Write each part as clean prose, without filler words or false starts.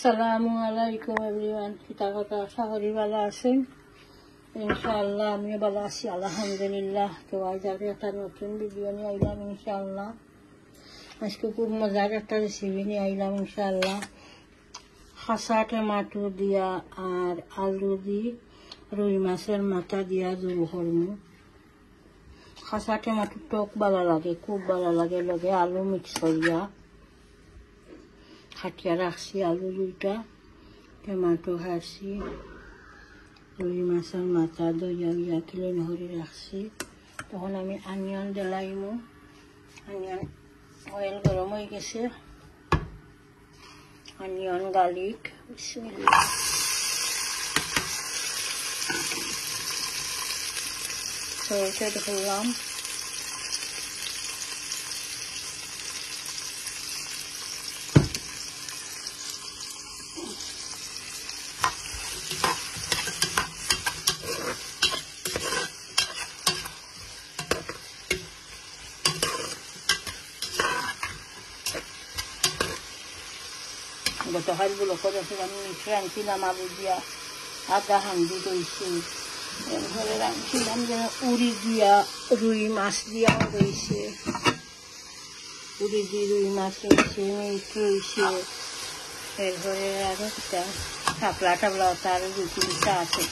আসসালামু আলাইকুম এভরিওয়ান। পিতা কথা আশা করি ভালো আছেন, ইনশাআল্লাহ আমিও ভালো আছি আলহামদুলিল্লাহ। তো আজ আর একটা নতুন ভিডিও নিয়ে আইলাম ইনশাআল্লাহ। আজকে খুব মজার একটা রেসিপি নিয়ে আইলাম ইনশাআল্লাহ। খাসা টমাটো দিয়া আর আলু দি রুই মাছের মাথা দিয়া জোল করমু। খাসা টমাটো টক ভালো লাগে, খুব ভালো লাগে, লগে আলু মিক্স করিয়া খাটিয়া রাখছি। আলু দুইটা, টমাটো হারছি, রুই মাছের মাথা দইয়া ইয়া ক্লিন করে রাখছি। তখন আমি আনিয়ন দিলাইমু। আনিয়ন অয়েল গরম হয়ে গেছে। অনিয়ন গার্লিক বিসমিল্লাহ। সরষে ঢাললাম, গতকালগুলো করেছিলাম মিক্স রাঁধছিলাম আলু দিয়া, আদা হান্ডি রয়েছে। এরপরে রাঁধছিলাম যেন উড়ি দিয়া রুই মাছ দিয়া রয়েছে, উড়ি দিয়ে রুই মাছ রয়েছে, মিট রয়েছে। এরপরে আর একটা টাবলা টাবলা তার দুই তিনটা আছে।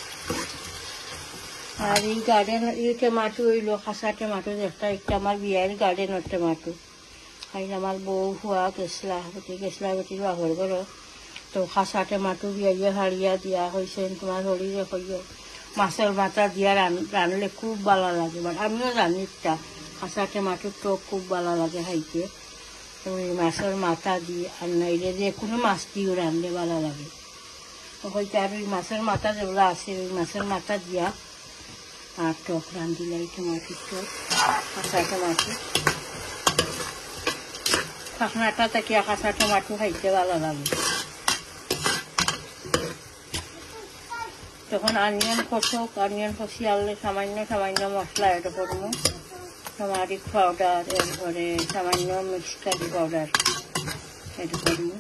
আর এই গার্ডেন এই টমাটো হইল খাসা টমাটো, একটা আমার বিয়ের গার্ডেনের টমাটো। খাই আমার বউ হুয়া গেছলা বেটি বাঘর ঘর। তো খাসা টমাটো বিয়াইয়া হারিয়া দিয়া হয়েছে তোমার হরিরে হইও মাছের মাথা দিয়া রানলে খুব ভালো লাগে। মানে আমিও জানি একটা খাসা টমাটো টক খুব ভালো লাগে খাইতে। ওই মাছের মাথা দিয়ে আর নাইলে যে কোনো মাছ দিয়েও রানলে ভালো লাগে। হয়তো আর ওই মাছের মাথা যেগুলো আছে ওই মাছের মাথা দিয়া আর টক রান্ধিলে এই টমাটোর টক খাসা টমাটো। খাখনাটা থেকে খাসা টমাটো খাইতে ভালো লাগে। তখন অনিয়ন কষক, অনিয়ন কষি আনলে সামান্য সামান্য মশলা এড করবো, টমারিক পাউডার, এরপরে সামান্য মিক্সড কারি পাউডার এড করবো।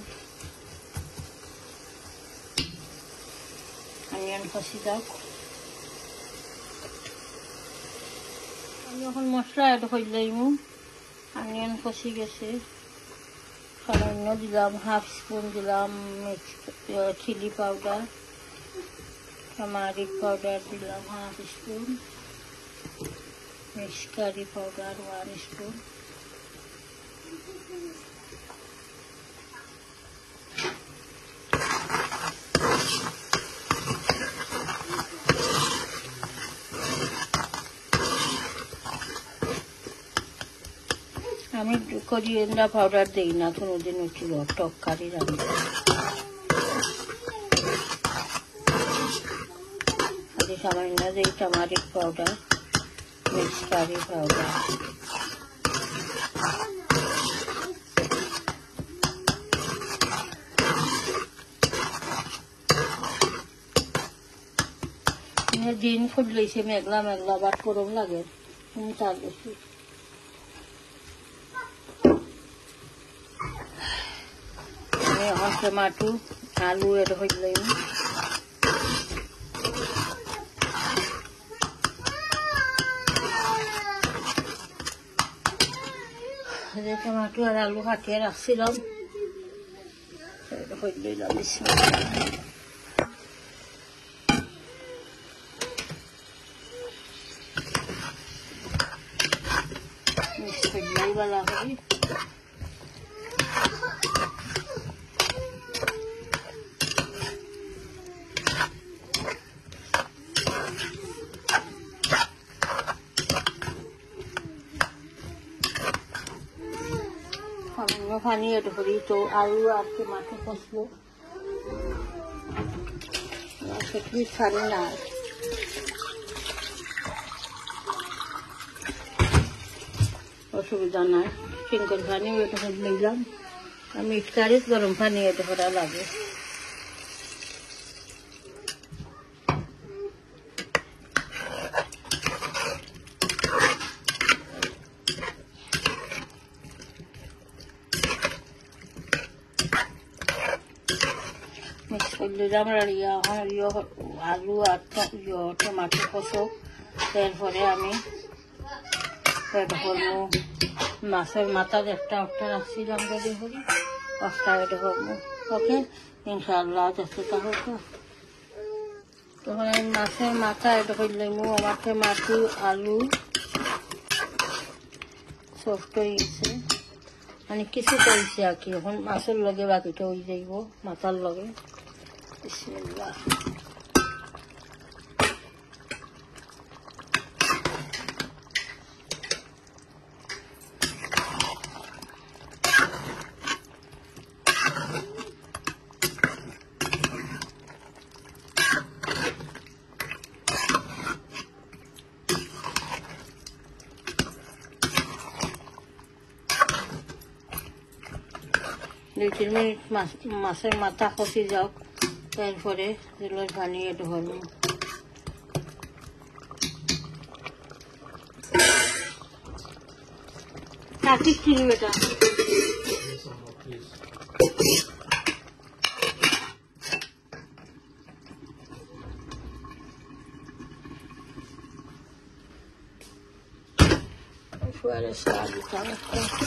অনিয়ন কষি দাও। আমি এখন মশলা এড করলাম। অনিয়ন কষি গেছে, সামান্য দিলাম হাফ স্পুন দিলাম চিলি পাউডার, टमारिक पाउडर दिलाम half spoon, mix curry powder 1 spoon, আমি কোরিয়েন্ডার পাউডার দেই না কোনোদিন, উঠছিল টক কারি রান্না। সামান্য দিই টমারিক পাউডার, মিক্স কারি পাউডার। দিন খুললেছে মেঘলা মেঘলা, বাট গরম লাগে তার বেশি। আমি এখন টমাটো আলু এড হইলাম। টমাটো আর আলু কাটিয়ে রাখছিলাম দিলাম। মিক্স করলেই ভালো হয়। পানি এড করি তো আলু আর টমাটো কষবো, পানি না অসুবিধা নাই। সিঙ্কল পানি এড করে নিলাম। আমি ইফতারিত গরম পানি এড করা লাগে। মিক্স করে দিলাম রাড়িয়া আলু আর টমাটো কষক এরপরে আমি এড করবো মাছের মাথা একটা রাখছিলাম রেডি করি একটা এড করবো ওকে ইনশাআল্লাহ দেখতে থাকো তখন আমি মাছের মাথা এড করলাম আমার টমাটো আলু সফট হয়ে গেছে মানে কিছু করছে আর কি এখন মাছের লগে বাকিটা হয়ে যাইব মাথার লগে বিসমিল্লাহ দুই তিন মিনিট মাছের মাথা কষি যাওক তারপরে জলের পানি এড করব কাটিস ছিল বেটা ফুয়ারে সার দিতাম একটা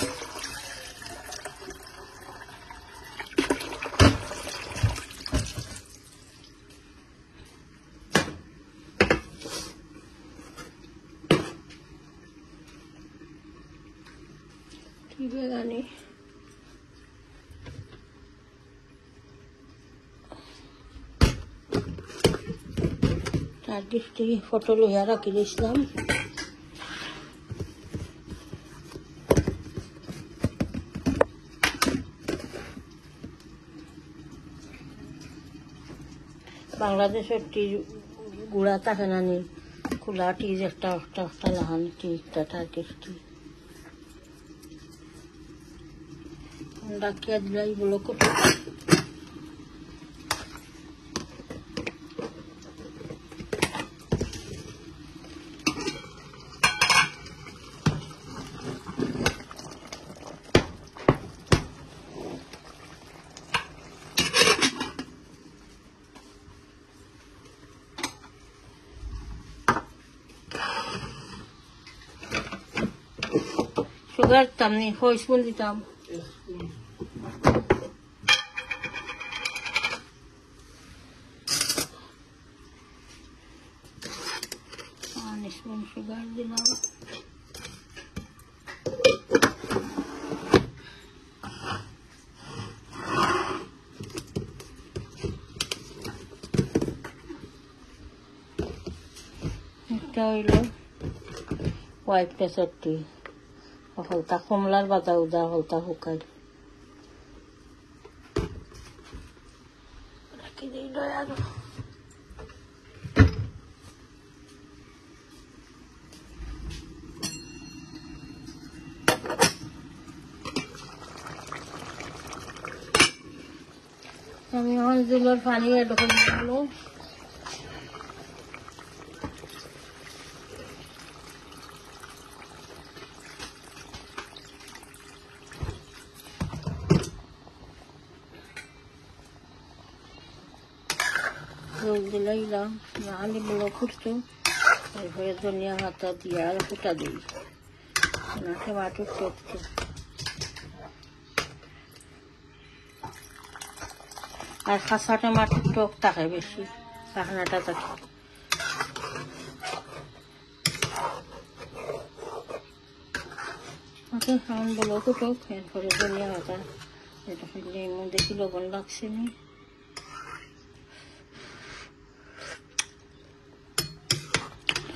বেগানি তার দৃষ্টি ফটো লইয়া রাখি দিয়েছিলাম বাংলাদেশের টি গুড়া থাকে না নি খোলা টিজ একটা লাহান টিজটা টার্কিশ টি ডাকিয়া দিলে এগুলো কোথায় সুগার দিতাম নি 4 স্পুন দিতাম স্পুন সুগার দিলাম এটা হইল হোয়াইট পেসার টি হলতা কমলার বাদা উদা হলতা শুকাই রাখি দিই আর আমি এখন জলের পানি এড করে দিল জল দিলাম নাহলে বড় ফুটতো তারপরে ধনিয়া পাতা দিয়ে আর ফুটা দিই টমাটো টকতো আর কাঁচা টমাটোর টক থাকে বেশি পাখনাটা থাকে ওকে এখন বলো টক এরপরে ধনিয়া পাতা এটা ফেললে দেখি লবণ লাগছে নি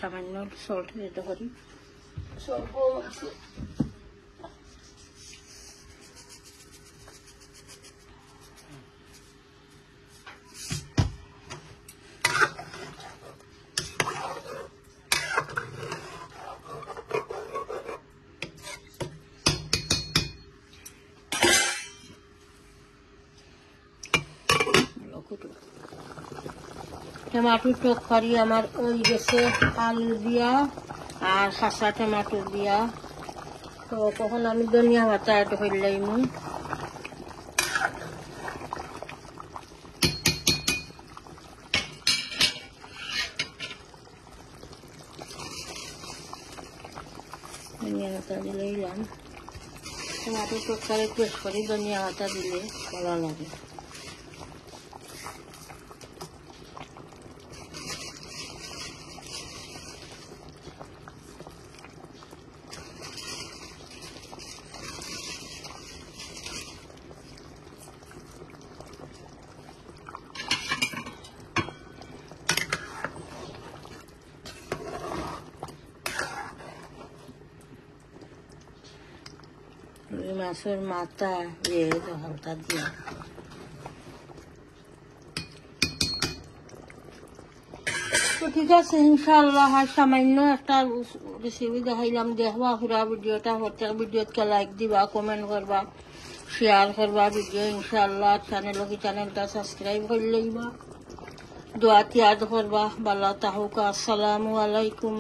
সামান্য সল্ট দিতে পারি সল্ট কম আছে टमाटर तरकारी आमार ओई गेছে आलू दिया और खासा टमाटर दिया तो तখন আমি ধনিয়া পাতা এড করলাম ধনিয়া পাতা দিলে দিলাম। টমাটো তরকারি পেস্ট করে ধনিয়া পাতা দিলে ভালো লাগে। মাছের মাথা দিয়ে হালকা দিয়ে তো ঠিক আছে ইনশাআল্লাহ। আর সামান্য একটা রেসিপি দেখাইলাম, দেখবা পুরা ভিডিওটা। প্রত্যেক ভিডিওতে লাইক দিবা, কমেন্ট করবা, শেয়ার করবা ভিডিও ইনশাআল্লাহ। চ্যানেলটা সাবস্ক্রাইব করে লইবা, দোয়া তিয়াদ করবা। ভালো থাকুক। আসসালামু আলাইকুম।